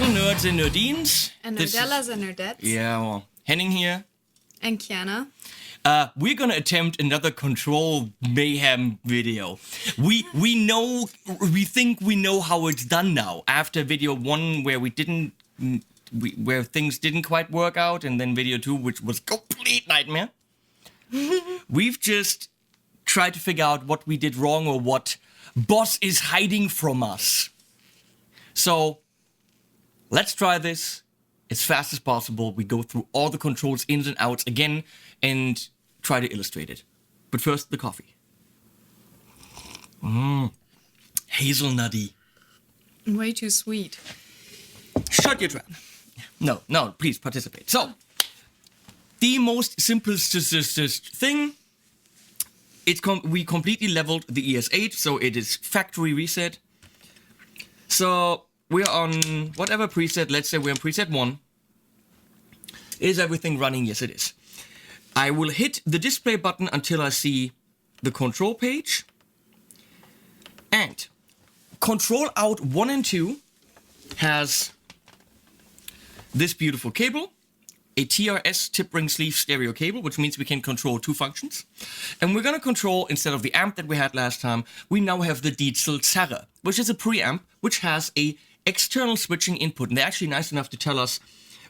little nerds and nerdines. And nerdellas and nerdettes. Yeah, well, Henning here. And Kiana. We're gonna attempt another control mayhem video. We think we know how it's done now. After video 1 where where things didn't quite work out, and then video 2 which was complete nightmare. We've just tried to figure out what we did wrong or what boss is hiding from us. So let's try this as fast as possible. We go through all the controls ins and outs again and try to illustrate it. But first, the coffee. Hazelnutty. Way too sweet. Shut your trap. No, please participate. So, the most simplest thing, we completely leveled the ES-8, so it is factory reset. So, we're on whatever preset, let's say we're on preset 1. Is everything running? Yes, it is. I will hit the display button until I see the control page. And control out 1 and 2 has this beautiful cable, a TRS tip ring sleeve stereo cable, which means we can control 2 functions. And we're going to control, instead of the amp that we had last time, we now have the Diesel Zerre, which is a preamp, which has a external switching input. And they're actually nice enough to tell us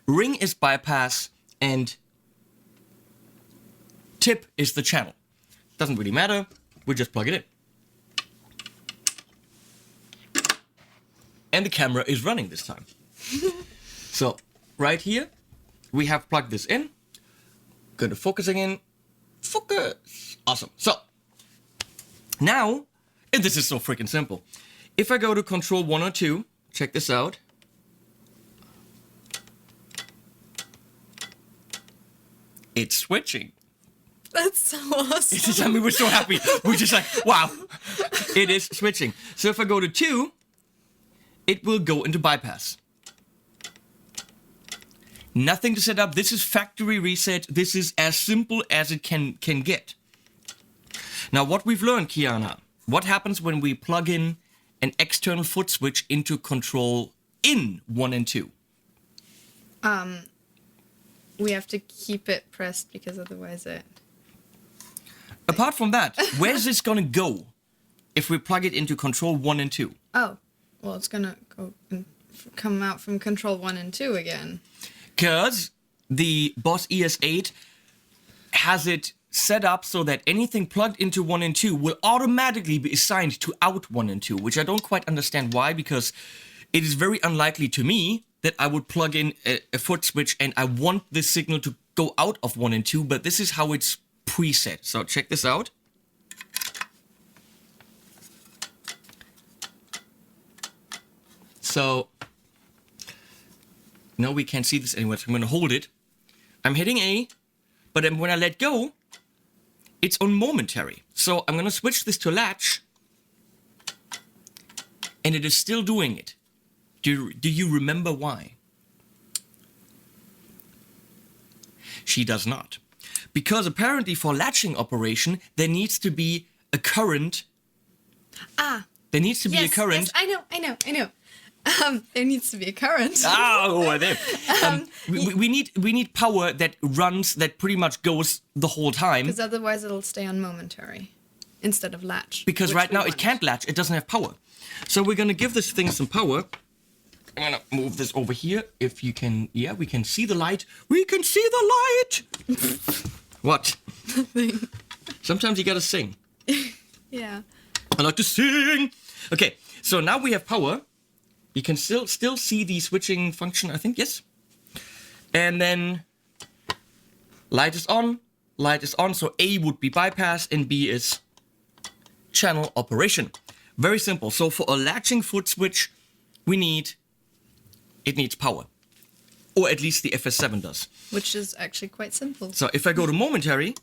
ring is bypass and tip is the channel. Doesn't really matter, we just plug it in. And the camera is running this time. So, right here, we have plugged this in. Go to focusing in. Focus! Awesome. So, now, and this is so freaking simple. If I go to control 1 or 2, check this out. It's switching. That's so awesome. I mean, we're so happy. We're just like, wow. It is switching. So if I go to 2, it will go into bypass. Nothing to set up. This is factory reset. This is as simple as it can get. Now, what we've learned, Kiana, what happens when we plug in an external foot switch into control in 1 and 2? We have to keep it pressed because otherwise it... Apart from that, where's this gonna go if we plug it into control 1 and 2? Oh, well, it's gonna go and come out from control 1 and 2 again. Because the Boss ES-8 has it set up so that anything plugged into 1 and 2 will automatically be assigned to out 1 and 2, which I don't quite understand why, because it is very unlikely to me that I would plug in a foot switch and I want this signal to go out of 1 and 2, but this is how it's preset. So check this out. So, no, we can't see this anywhere, so I'm going to hold it. I'm hitting A, but then when I let go, it's on momentary. So I'm going to switch this to latch, and it is still doing it. Do you remember why? She does not. Because apparently for latching operation, there needs to be a current. There needs to be a current. Yes, I know. There needs to be a current. There. We need power that runs, that pretty much goes the whole time. Because otherwise it'll stay on momentary instead of latch. Because right now it can't latch, it doesn't have power. So we're gonna give this thing some power. I'm gonna move this over here. If you can, yeah, we can see the light. We can see the light! What? Nothing. Sometimes you gotta sing. Yeah. I like to sing! Okay, so now we have power. You can still see the switching function, I think, yes. And then light is on, so A would be bypass and B is channel operation. Very simple. So for a latching foot switch, it needs power. Or at least the FS7 does. Which is actually quite simple. So if I go to momentary,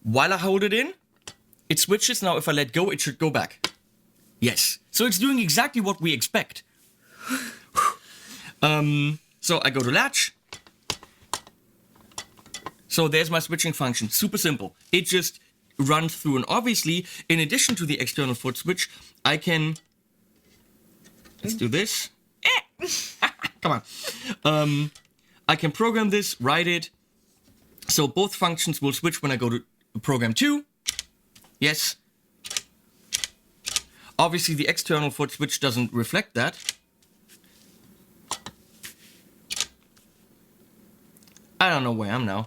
while I hold it in, it switches. Now if I let go, it should go back. Yes. So it's doing exactly what we expect. So I go to latch. So there's my switching function. Super simple. It just runs through, and obviously, in addition to the external foot switch, I can... Let's do this. Come on. I can program this, write it. So both functions will switch when I go to program 2. Yes. Obviously, the external foot switch doesn't reflect that. I don't know where I am now.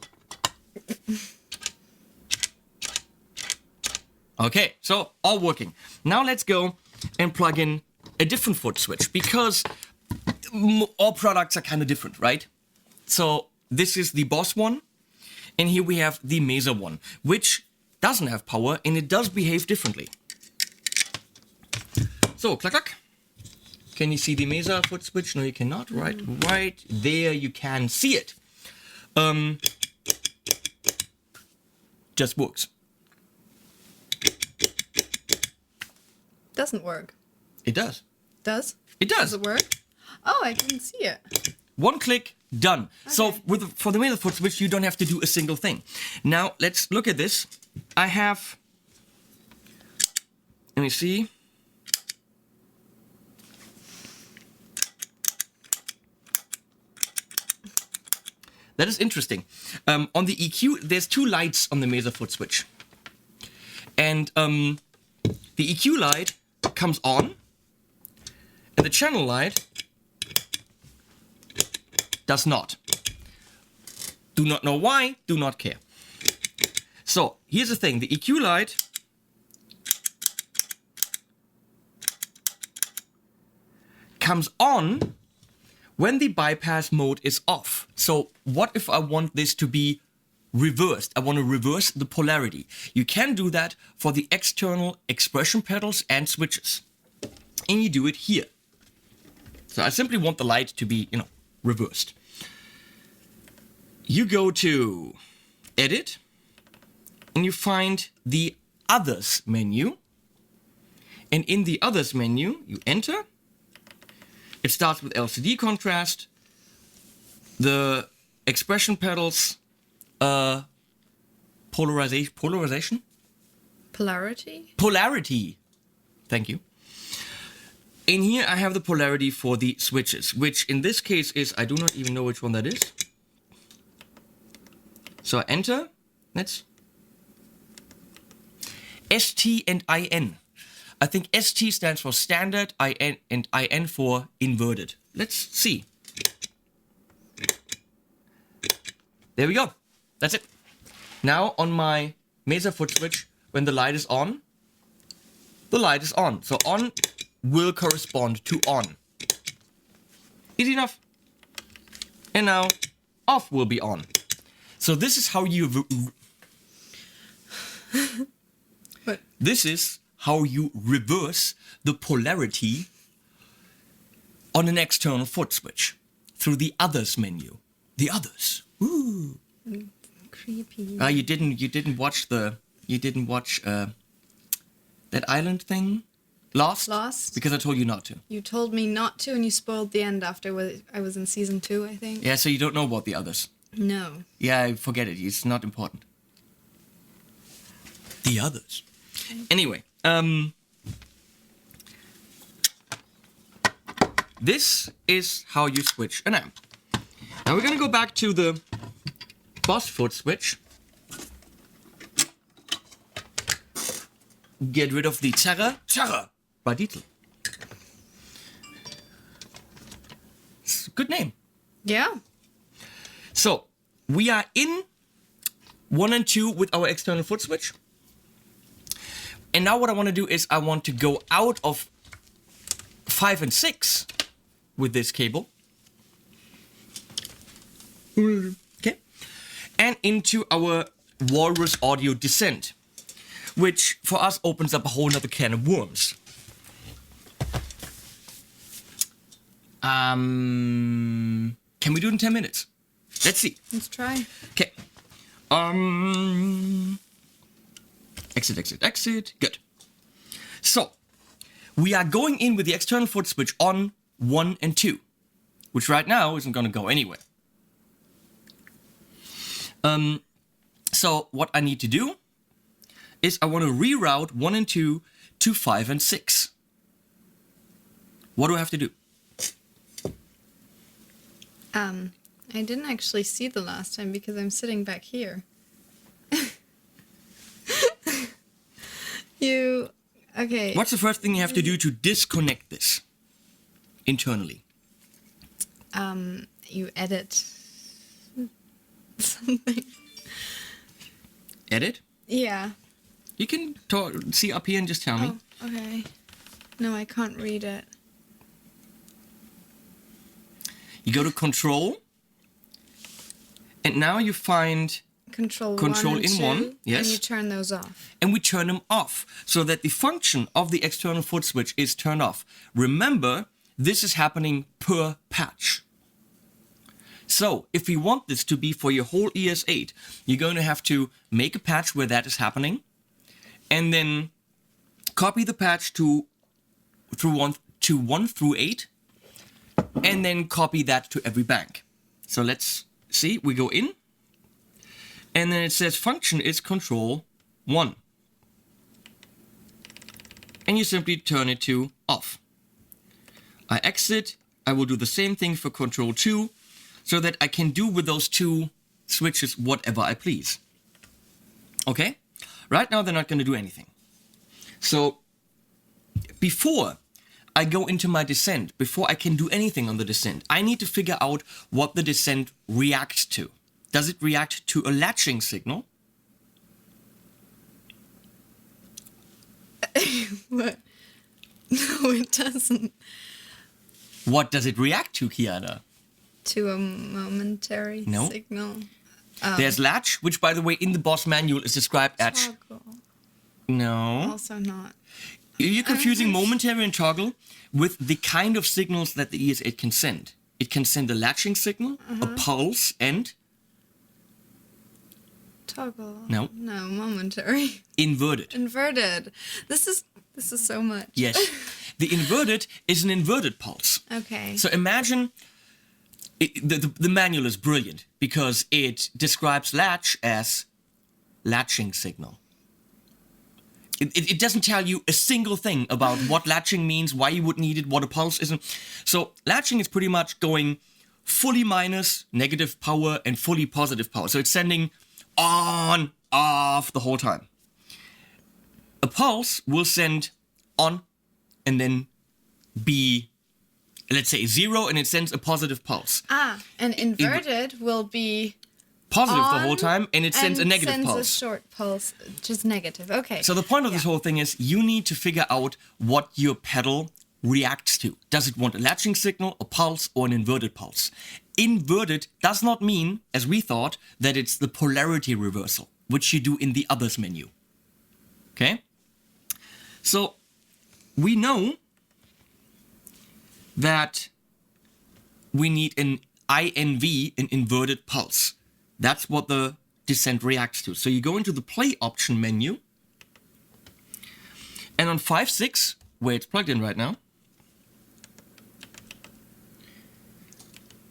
Okay, so all working. Now let's go and plug in a different foot switch, because all products are kind of different, right? So this is the Boss one, and here we have the Mesa one, which doesn't have power, and it does behave differently. So, clack, clack. Can you see the Mesa foot switch? No, you cannot. Right there, you can see it. Just works. Doesn't work. It does. Does? It does. Does it work? Oh, I didn't see it. One click, done. Okay. So for the Mesa foot switch, you don't have to do a single thing. Now let's look at this. I have. Let me see. That is interesting. On the EQ, there's 2 lights on the Mesa foot switch. And the EQ light comes on, and the channel light does not. Do not know why, do not care. So, here's the thing. The EQ light comes on when the bypass mode is off. So what if I want this to be reversed? I want to reverse the polarity. You can do that for the external expression pedals and switches. And you do it here. So I simply want the light to be, reversed. You go to Edit, and you find the Others menu. And in the Others menu, you enter. It starts with LCD contrast, the expression pedals, polarization? Polarity? Polarity. Thank you. In here I have the polarity for the switches, which in this case is, I do not even know which one that is. So I enter, let's. ST and IN. I think ST stands for standard, IN and IN for inverted. Let's see. There we go. That's it. Now on my Mesa foot switch, when the light is on, the light is on. So on will correspond to on. Easy enough. And now off will be on. So this is how you... What? This is how you reverse the polarity on an external foot switch through the Others menu. The Others. Ooh. Creepy. You didn't watch that island thing? Lost? Lost? Because I told you not to. You told me not to, and you spoiled the end after I was in season 2, I think. Yeah, so you don't know about the Others. No. Yeah, forget it. It's not important. The Others. Anyway, this is how you switch an amp. Now we're gonna go back to the Boss foot switch. Get rid of the Terror by Dietl. It's a good name. Yeah. So we are in 1 and 2 with our external foot switch. And now what I want to do is I want to go out of 5 and 6 with this cable. Okay. And into our Walrus Audio Descent, which for us opens up a whole nother can of worms. Can we do it in 10 minutes? Let's see. Let's try. Okay. Exit. Good. So, we are going in with the external foot switch on 1 and 2, which right now isn't going to go anywhere. So, what I need to do is I want to reroute 1 and 2 to 5 and 6. What do I have to do? I didn't actually see the last time because I'm sitting back here. Okay. What's the first thing you have to do to disconnect this internally? You edit something. Edit? Yeah. You can see up here and just tell me. Oh, okay. No, I can't read it. You go to Control, and now you find Control 1 and in 2, 1, yes. And you turn those off. And we turn them off so that the function of the external foot switch is turned off. Remember, this is happening per patch. So if we want this to be for your whole ES-8, you're going to have to make a patch where that is happening, and then copy the patch to 1 through 8, and then copy that to every bank. So let's see, we go in, and then it says function is Control 1. And you simply turn it to off. I exit, I will do the same thing for Control 2, so that I can do with those two switches whatever I please. Okay? Right now they're not going to do anything. So before I go into my descent, before I can do anything on the descent, I need to figure out what the descent reacts to. Does it react to a latching signal? What? No, it doesn't. What does it react to, Kiana? To a momentary signal. There's latch, which by the way in the boss manual is described as... Toggle. No. Also not. You're confusing momentary and toggle with the kind of signals that the ES-8 can send. It can send a latching signal, a pulse, and... Toggle. No. No, momentary. Inverted. Inverted. This is so much. Yes. The inverted is an inverted pulse. Okay. So imagine... The manual is brilliant because it describes latch as latching signal. It doesn't tell you a single thing about what latching means, why you would need it, what a pulse is. So latching is pretty much going fully minus negative power and fully positive power. So it's sending on, off the whole time. A pulse will send on and then be, let's say, 0, and it sends a positive pulse. And inverted will be positive the whole time, and it sends a negative pulse. A short pulse, just negative. Okay. So the point of this whole thing is you need to figure out what your pedal reacts to. Does it want a latching signal, a pulse, or an inverted pulse? Inverted does not mean, as we thought, that it's the polarity reversal, which you do in the others menu. Okay? So we know that we need an INV, an inverted pulse. That's what the descent reacts to. So you go into the play option menu, and on 5.6, where it's plugged in right now,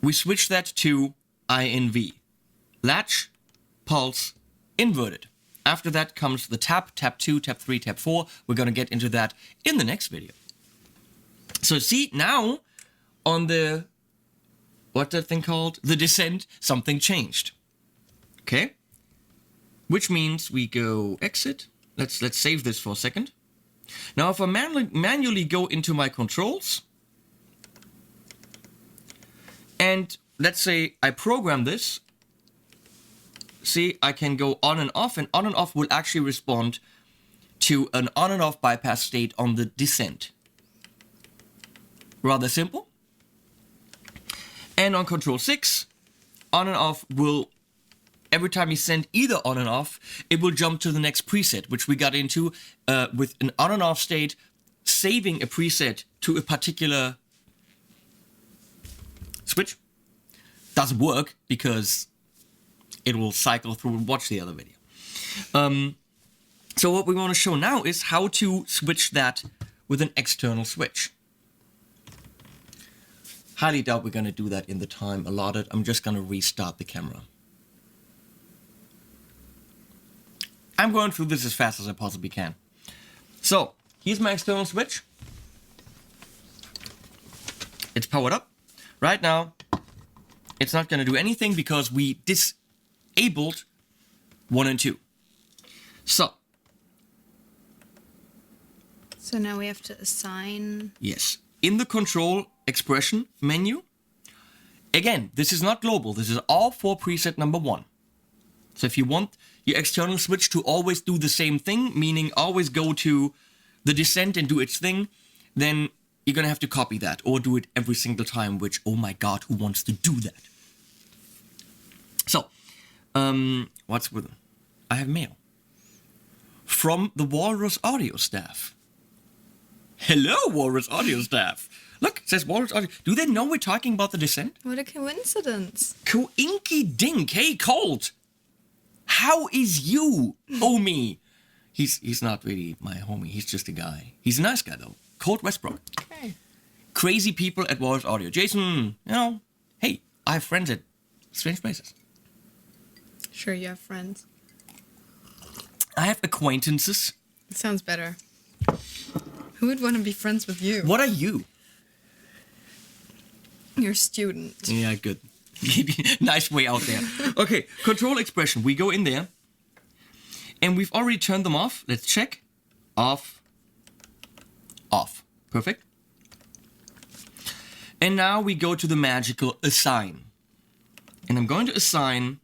we switch that to INV. Latch, pulse, inverted. After that comes the tap 2, tap 3, tap 4. We're going to get into that in the next video. So see, now on the, what's that thing called? The descent, something changed. Okay? Which means we go exit. Let's save this for a second. Now if I manually go into my controls, and let's say I program this, see, I can go on and off will actually respond to an on and off bypass state on the descent. Rather simple. And on control 6, on and off will, every time you send either on and off, it will jump to the next preset, which we got into with an on and off state, saving a preset to a particular switch. Doesn't work because it will cycle through and watch the other video. So what we want to show now is how to switch that with an external switch. Highly doubt we're going to do that in the time allotted. I'm just going to restart the camera. I'm going through this as fast as I possibly can. So, here's my external switch. It's powered up. Right now, It's not going to do anything because we disabled 1 and 2. So now we have to assign. yes, in the control expression menu, again, this is not global. This is all for preset number 1. So if you want your external switch to always do the same thing, meaning always go to the descent and do its thing, then you're going to have to copy that or do it every single time, which, oh my god, who wants to do that? So, what's with... I have mail. From the Walrus Audio staff. Hello, Walrus Audio staff. Look, it says Walrus Audio. Do they know we're talking about the descent? What a coincidence. Coinky dink. Hey, Colt. How is you, homie? He's not really my homie. He's just a guy. He's a nice guy, though. Colt Westbrook. Okay. Crazy people at Walrus Audio. Jason, hey, I have friends at strange places. Sure, you have friends. I have acquaintances. It sounds better. Who would want to be friends with you? What are you? You're a student. Yeah, good. Nice way out there. Okay, control expression. We go in there. And we've already turned them off. Let's check. Off. Off. Perfect. And now we go to the magical assign. And I'm going to assign...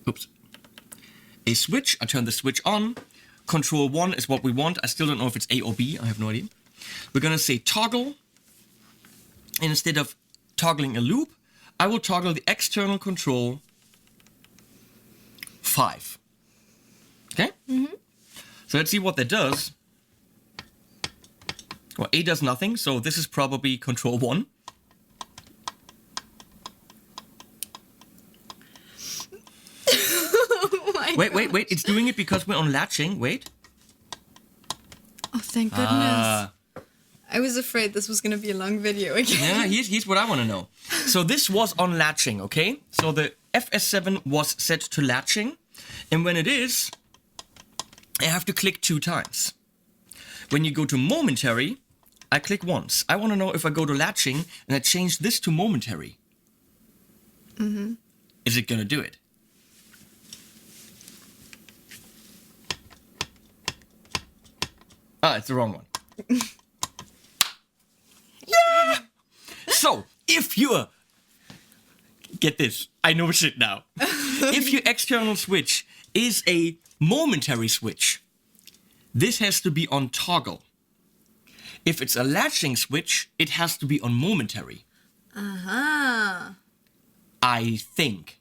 Oops. A switch. I turn the switch on. Control 1 is what we want. I still don't know if it's A or B. I have no idea. We're going to say toggle. And instead of toggling a loop, I will toggle the external control 5. Okay? Mm-hmm. So let's see what that does. Well, A does nothing, so this is probably control 1. Oh my Wait. It's doing it because we're on latching. Wait. Oh, thank goodness. I was afraid this was going to be a long video again. Yeah, here's what I want to know. So this was on latching, okay? So the FS7 was set to latching. And when it is, I have to click 2 times. When you go to momentary, I click once. I want to know if I go to latching and I change this to momentary. Mm-hmm. Is it going to do it? Ah, it's the wrong one. Yeah! So, if you're... Get this. I know shit now. If your external switch is a momentary switch, this has to be on toggle. If it's a latching switch, it has to be on momentary. Uh-huh. I think.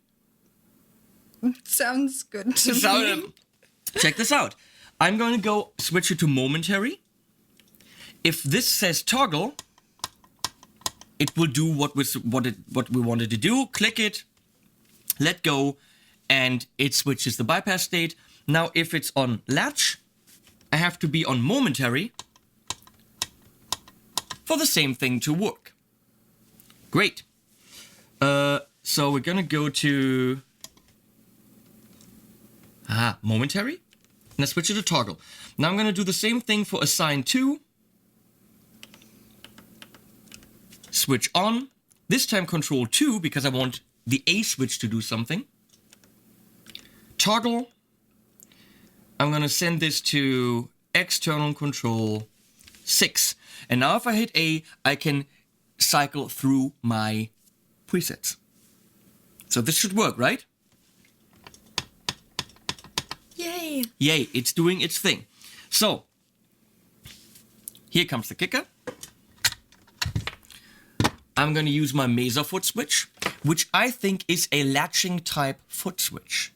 Sounds good to me. Check this out. I'm going to go switch it to momentary. If this says toggle, it will do what we wanted to do. Click it, let go, and it switches the bypass state. Now, if it's on latch, I have to be on momentary for the same thing to work. Great. So we're gonna go to momentary, and I switch it to toggle. Now I'm gonna do the same thing for assign 2. Switch on. This time control 2 because I want the A switch to do something. Toggle. I'm gonna send this to external control 6. And now if I hit A, I can cycle through my presets. So this should work, right? Yay! Yay, it's doing its thing. So, here comes the kicker. I'm going to use my Mesa foot switch, which I think is a latching type foot switch.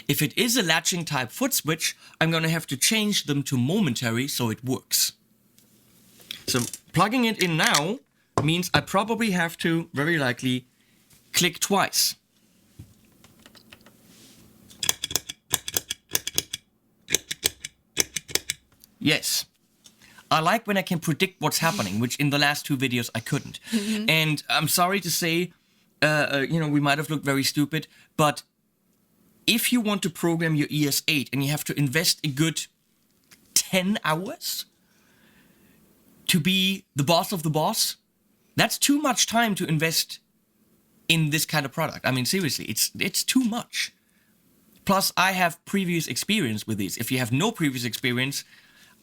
If it is a latching type foot switch, I'm going to have to change them to momentary so it works. So plugging it in now means I probably have to, very likely, click twice. Yes. I like when I can predict what's happening, which in the last 2 videos I couldn't. Mm-hmm. And I'm sorry to say, we might have looked very stupid, but if you want to program your ES-8 and you have to invest a good 10 hours to be the boss of the boss, That's too much time to invest in this kind of product. I mean, seriously, it's too much. Plus, I have previous experience with these. If you have no previous experience,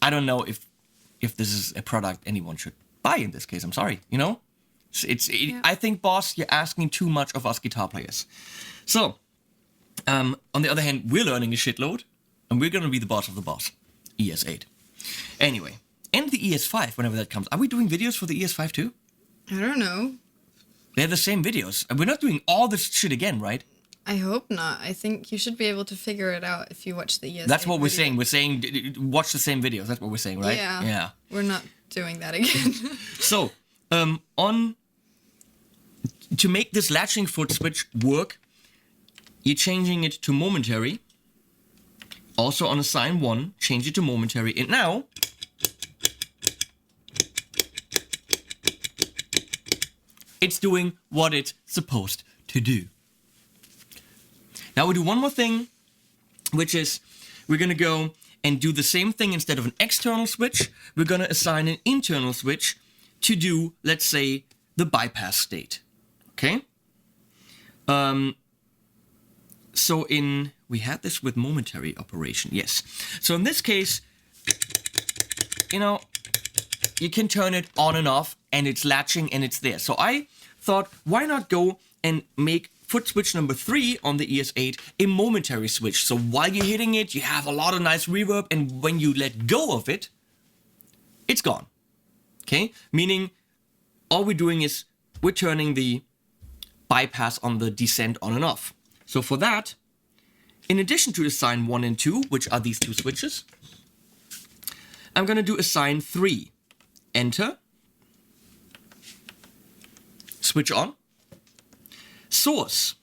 I don't know if this is a product anyone should buy in this case. I'm sorry, you know? I think, boss, you're asking too much of us guitar players. So, on the other hand, we're learning a shitload, and we're going to be the boss of the boss. ES-8. Anyway, and the ES-5, whenever that comes. Are we doing videos for the ES-5 too? I don't know. They're the same videos. And we're not doing all this shit again, right? I hope not. I think you should be able to figure it out if you watch the ES-8 That's what we're video. saying. We're saying watch the same videos. That's what we're saying, right? Yeah. We're not doing that again. So, to make this latching foot switch work, you're changing it to momentary. Also on assign 1, change it to momentary. And now, it's doing what it's supposed to do. Now we do one more thing, which is we're going to go and do the same thing. Instead of an external switch, we're going to assign an internal switch to do, let's say, the bypass state. Okay? So we had this with momentary operation, yes. So in this case, you know, you can turn it on and off, and it's latching and it's there. So I thought, why not go and make foot switch number 3 on the ES-8 a momentary switch. So while you're hitting it, you have a lot of nice reverb, and when you let go of it, it's gone. Okay? Meaning, all we're doing is we're turning the bypass on the descent on and off. So for that, in addition to assign 1 and 2, which are these two switches, I'm going to do assign 3. Enter. Switch on. Source.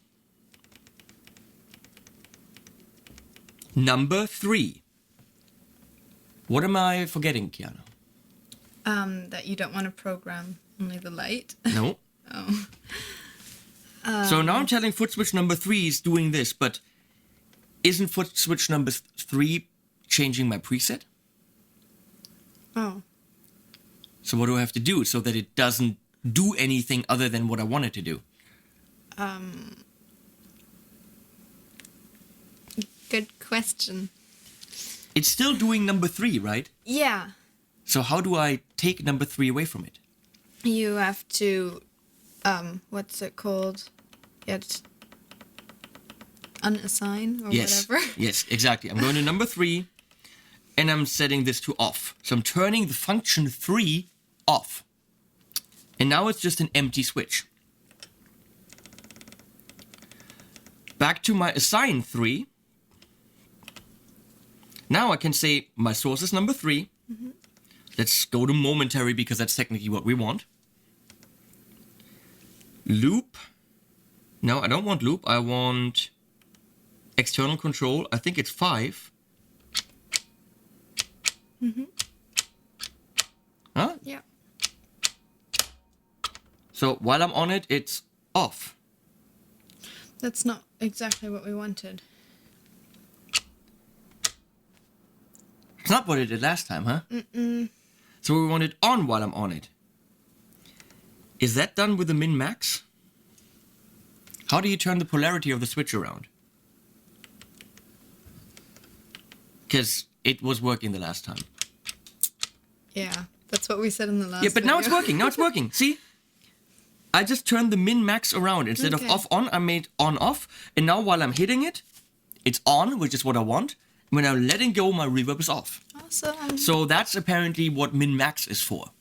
Number 3. What am I forgetting, Kiana? That you don't want to program only the light. No. Oh. So now I'm telling foot switch number 3 is doing this, but isn't foot switch number 3 changing my preset? Oh. So what do I have to do so that it doesn't do anything other than what I want it to do? Good question. It's still doing number 3, right? Yeah. So how do I take number 3 away from it? You have to, what's it called? You have to unassign or whatever. Yes, exactly. I'm going to number 3, and I'm setting this to off. So I'm turning the function 3 off. And now it's just an empty switch. Back to my assign 3. Now I can say my source is number 3. Mm-hmm. Let's go to momentary because that's technically what we want. Loop. No, I don't want loop. I want external control. I think it's 5. Mm-hmm. Huh? Yeah. So while I'm on it, it's off. That's not exactly what we wanted. It's not what it did last time, huh? Mm-mm. So we want it on while I'm on it. Is that done with the min-max? How do you turn the polarity of the switch around? Because it was working the last time. Yeah, that's what we said in the last Yeah, but now it's video. working. Now it's working. See? I just turned the min-max around. Instead of off-on, I made on-off. And now while I'm hitting it, it's on, which is what I want. When I'm letting go, my reverb is off. Awesome. So that's apparently what min-max is for.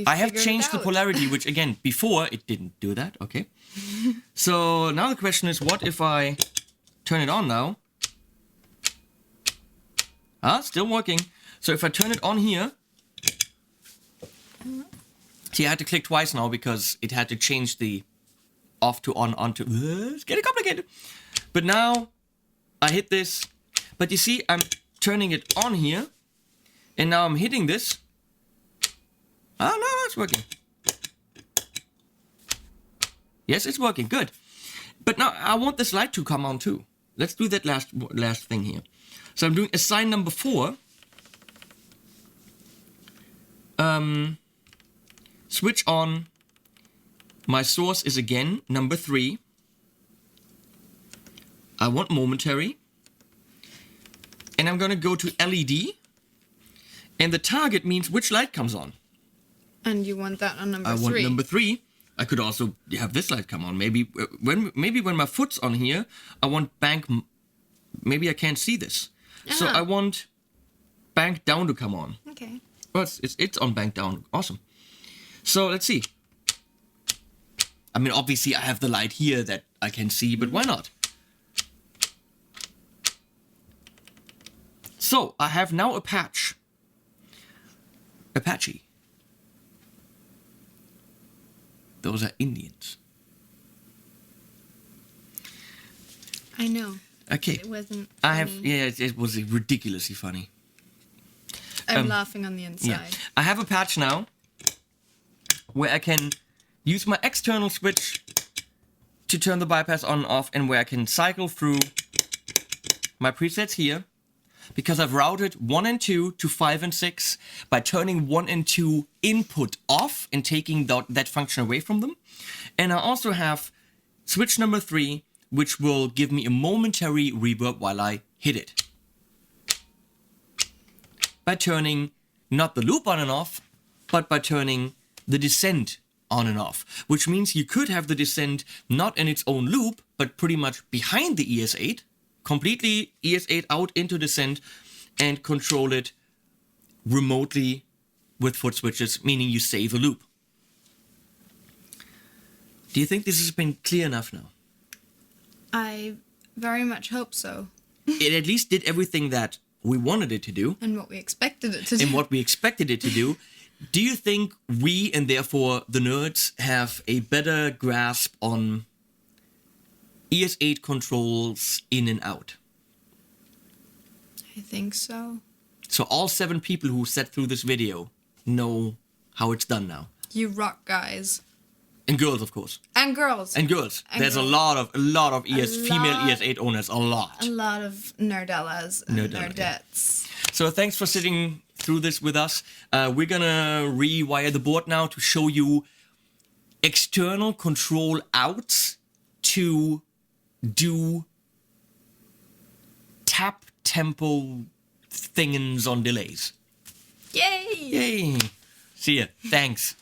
I have changed the out. polarity, which again, before it didn't do that. Okay. So now the question is, what if I turn it on now? Ah, still working. So if I turn it on here, see, I had to click twice now because it had to change the off to on to. It's getting complicated. But now I hit this. But you see, I'm turning it on here, and now I'm hitting this. Ah, no, it's working. Yes, it's working. Good. But now I want this light to come on too. Let's do that last thing here. So I'm doing assign number switch on. My source is again number 3. I want momentary. And I'm gonna go to LED. And the target means which light comes on. And you want that on number 3? I want number 3. I could also have this light come on. Maybe when my foot's on here, I want bank. Maybe I can't see this. So I want bank down to come on. Okay. Well, it's on bank down. Awesome. So let's see. I mean, obviously I have the light here that I can see, but why not? So I have now a patch. Apache. Those are Indians. I know. Okay. It wasn't funny. funny. It was ridiculously funny. I'm laughing on the inside. Yeah. I have a patch now where I can use my external switch to turn the bypass on and off, and where I can cycle through my presets here, because I've routed 1 and 2 to 5 and 6 by turning 1 and 2 input off and taking that function away from them. And I also have switch number 3, which will give me a momentary reverb while I hit it. By turning not the loop on and off, but by turning the descent on and off, which means you could have the descent not in its own loop, but pretty much behind the ES-8, completely ES-8 out into descent, and control it remotely with foot switches, meaning you save a loop. Do you think this has been clear enough now? I very much hope so. It at least did everything that we wanted it to do. And what we expected it to do. And what we expected it to do. Do you think we, and therefore the nerds, have a better grasp on ES-8 controls in and out? I think so. So all 7 people who sat through this video know how it's done now. You rock, guys. And girls, of course. And girls. And girls. And There's girls. a lot of female ES-8 owners. A lot. A lot of nerdellas and Nerdella, nerdettes. So thanks for sitting through this with us. We're gonna rewire the board now to show you external control outs to do tap tempo thingins on delays. Yay! Yay! See ya. Thanks.